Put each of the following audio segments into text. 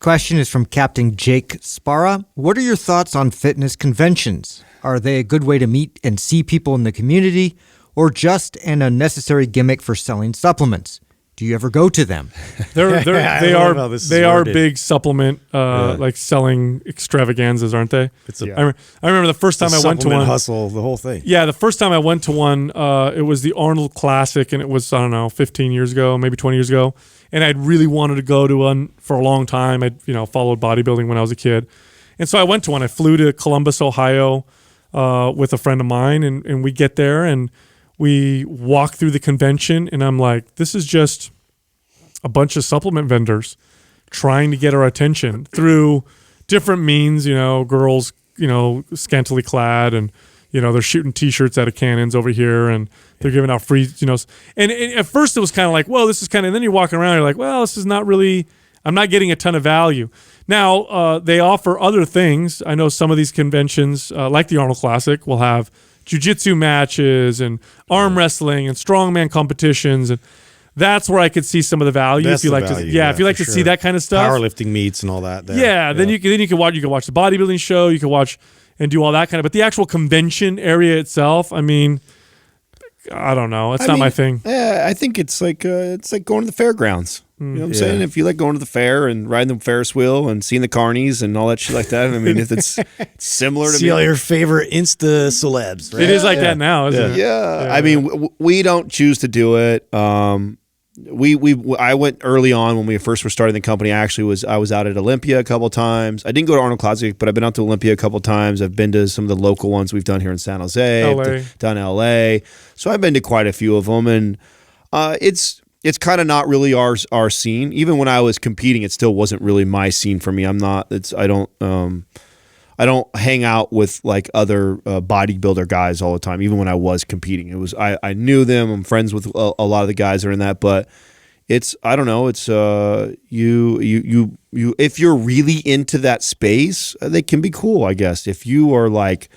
question is from Captain Jake Sparra. What are your thoughts on fitness conventions? Are they a good way to meet and see people in the community, or just an unnecessary gimmick for selling supplements? Do you ever go to them? They are big supplement, like selling extravaganzas, aren't they? I remember the first time I went to one. Hustle, the whole thing. Yeah, the first time I went to one, it was the Arnold Classic, and it was, I don't know, 15 years ago, maybe 20 years ago. And I'd really wanted to go to one for a long time. I'd followed bodybuilding when I was a kid. And so I went to one. I flew to Columbus, Ohio with a friend of mine, and we get there, and we walk through the convention, and I'm like, this is just a bunch of supplement vendors trying to get our attention through different means, girls, scantily clad, and, they're shooting T-shirts out of cannons over here, and they're giving out free, and at first it was kind of like, well, this is kind of, and then you're walking around, you're like, well, this is not really, I'm not getting a ton of value. Now, they offer other things. I know some of these conventions, like the Arnold Classic, will have jiu-jitsu matches and arm wrestling and strongman competitions, and that's where I could see some of the value. That's if you like value, to, if you like to see that kind of stuff, powerlifting meets and all that. Then you can watch the bodybuilding show. You can watch and do all that kind of. But the actual convention area itself, I mean, I don't know. It's not my thing. Yeah, I think it's like going to the fairgrounds. You know what I'm saying? If you like going to the fair and riding the Ferris wheel and seeing the carnies and all that shit like that, I mean, if it's similar to see all your favorite Insta celebs. Right? It is like that now, isn't it? Yeah. I mean, we don't choose to do it. I went early on when we first were starting the company. I was out at Olympia a couple of times. I didn't go to Arnold Classic, but I've been out to Olympia a couple of times. I've been to some of the local ones we've done here in San Jose, done LA. So I've been to quite a few of them, and it's kind of not really our scene. Even when I was competing, it still wasn't really my scene for me. I don't hang out with like other bodybuilder guys all the time. Even when I was competing, I knew them. I'm friends with a lot of the guys that are in that, but I don't know. It's you if you're really into that space, they can be cool, I guess. If you are like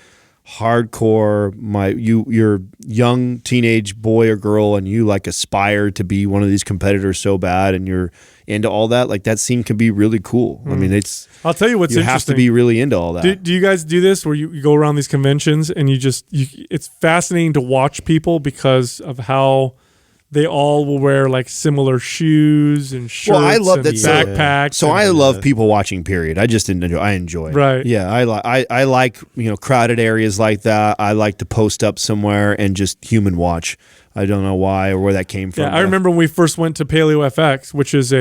hardcore, you're young teenage boy or girl, and you like aspire to be one of these competitors so bad, and you're into all that, like that scene can be really cool. I mean, I'll tell you what's interesting. You have to be really into all that. Do you guys do this where you go around these conventions and it's fascinating to watch people because of how they all will wear like similar shoes and shirts. Well, I love that backpacks. So I love people watching. Period. I just enjoy. I enjoy it. Right. Yeah. I like crowded areas like that. I like to post up somewhere and just human watch. I don't know why or where that came from. Yeah, I remember when we first went to Paleo FX, which is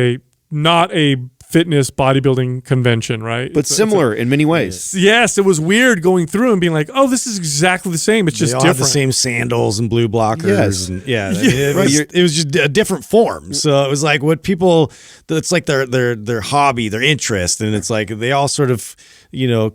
not a fitness bodybuilding convention, right? But similar in many ways. Yes, it was weird going through and being like, oh, this is exactly the same. It's just they all different. Have the same sandals and blue blockers. Yes. And it was just a different form. So it was like what people, it's like their hobby, their interest. And it's like they all sort of,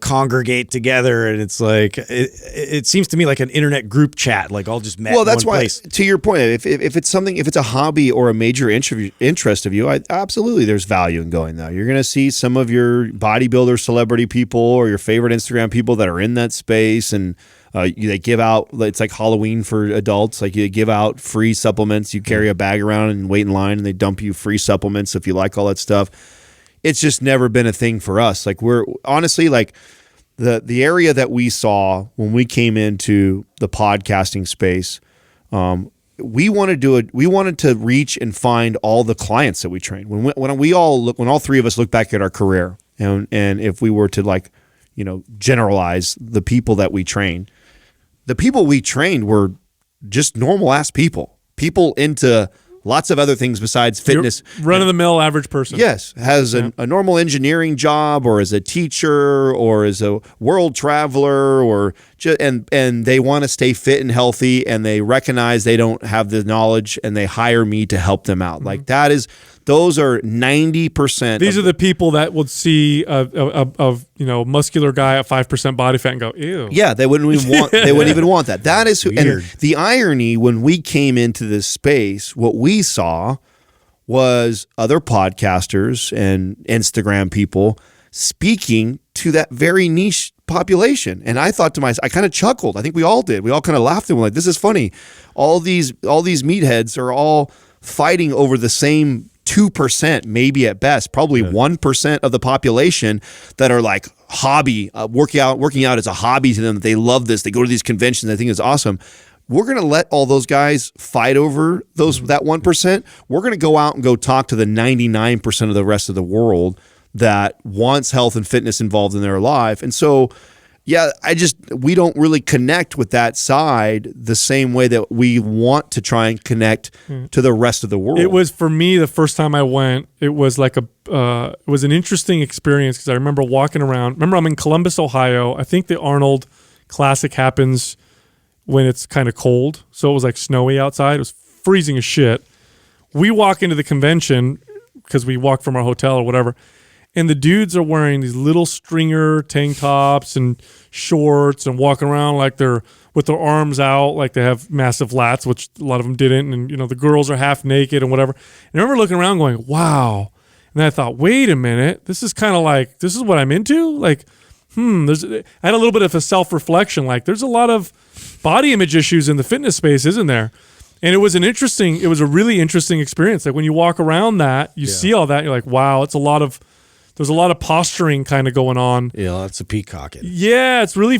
congregate together. And it's like, it seems to me like an internet group chat, like all just met in one place. To your point, if it's a hobby or a major interest of you, absolutely there's value in going there. You're going to see some of your bodybuilder celebrity people or your favorite Instagram people that are in that space, and they give out, it's like Halloween for adults, like you give out free supplements. You carry a bag around and wait in line, and they dump you free supplements if you like all that stuff. It's just never been a thing for us. Like we're honestly like the area that we saw when we came into the podcasting space, we wanted to reach and find all the clients that we trained. When all three of us look back at our career, and if we were to generalize the people that we trained, the people we trained were just normal ass people into lots of other things besides fitness. Run-of-the-mill average person. Yes, has a normal engineering job, or as a teacher, or as a world traveler, or and they want to stay fit and healthy, and they recognize they don't have the knowledge, and they hire me to help them out. Like those are 90%. These are the people that would see a muscular guy at 5% body fat and go, ew. Yeah, they wouldn't even want that. That is who. And the irony when we came into this space, what we saw was other podcasters and Instagram people speaking to that very niche population. And I thought to myself, I kind of chuckled. I think we all did. We all kind of laughed and were like, this is funny. All these meatheads are all fighting over the same 2%, maybe at best, probably 1% of the population that are like hobby, working out is a hobby to them. They love this. They go to these conventions. They think it's awesome. We're going to let all those guys fight over that 1%. We're going to go out and go talk to the 99% of the rest of the world that wants health and fitness involved in their life. And so, yeah, we don't really connect with that side the same way that we want to try and connect to the rest of the world. It was, for me, the first time I went, it was like it was an interesting experience because I remember walking around. Remember, I'm in Columbus, Ohio. I think the Arnold Classic happens when it's kind of cold. So it was like snowy outside. It was freezing as shit. We walk into the convention because we walk from our hotel or whatever. And the dudes are wearing these little stringer tank tops and shorts and walking around like they're with their arms out, like they have massive lats, which a lot of them didn't. And, the girls are half naked and whatever. And I remember looking around going, wow. And then I thought, wait a minute. This is kind of like, this is what I'm into? Like, I had a little bit of a self-reflection. Like, there's a lot of body image issues in the fitness space, isn't there? And it was a really interesting experience. Like when you walk around that, you see all that, you're like, wow, there's a lot of posturing kind of going on. Yeah, lots of peacocking. Yeah, it's really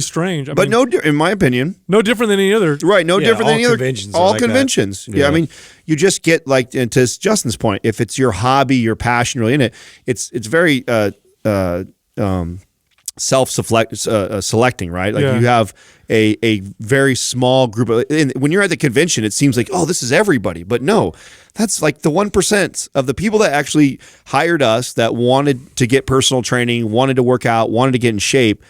strange. In my opinion, no different than any other. Right, no different than any other. All like conventions. Yeah, I mean, you just get like, and to Justin's point, if it's your hobby, your passion really in it, it's very selecting, right? Like you have a very small group of, and when you're at the convention, it seems like, oh, this is everybody, but no, that's like the 1% of the people that actually hired us that wanted to get personal training, wanted to work out, wanted to get in shape.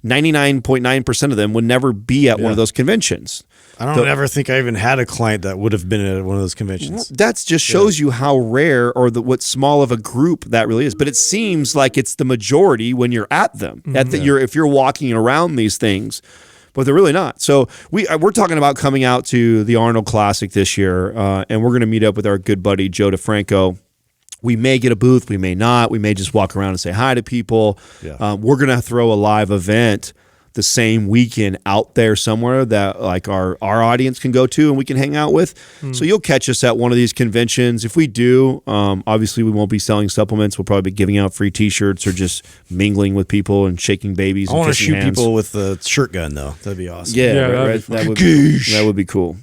99.9% of them would never be at one of those conventions. I don't ever think I even had a client that would have been at one of those conventions. That just shows you how rare or what small of a group that really is. But it seems like it's the majority when you're at them. If you're walking around these things, but they're really not. So we're talking about coming out to the Arnold Classic this year, and we're going to meet up with our good buddy Joe DeFranco. We may get a booth, we may not. We may just walk around and say hi to people. Yeah. We're going to throw a live event the same weekend out there somewhere that like our audience can go to and we can hang out with. So you'll catch us at one of these conventions. If we do, obviously we won't be selling supplements. We'll probably be giving out free t-shirts or just mingling with people and shaking babies. I want to shoot people with the shirt gun though. That'd be awesome. Yeah, right. That would be cool.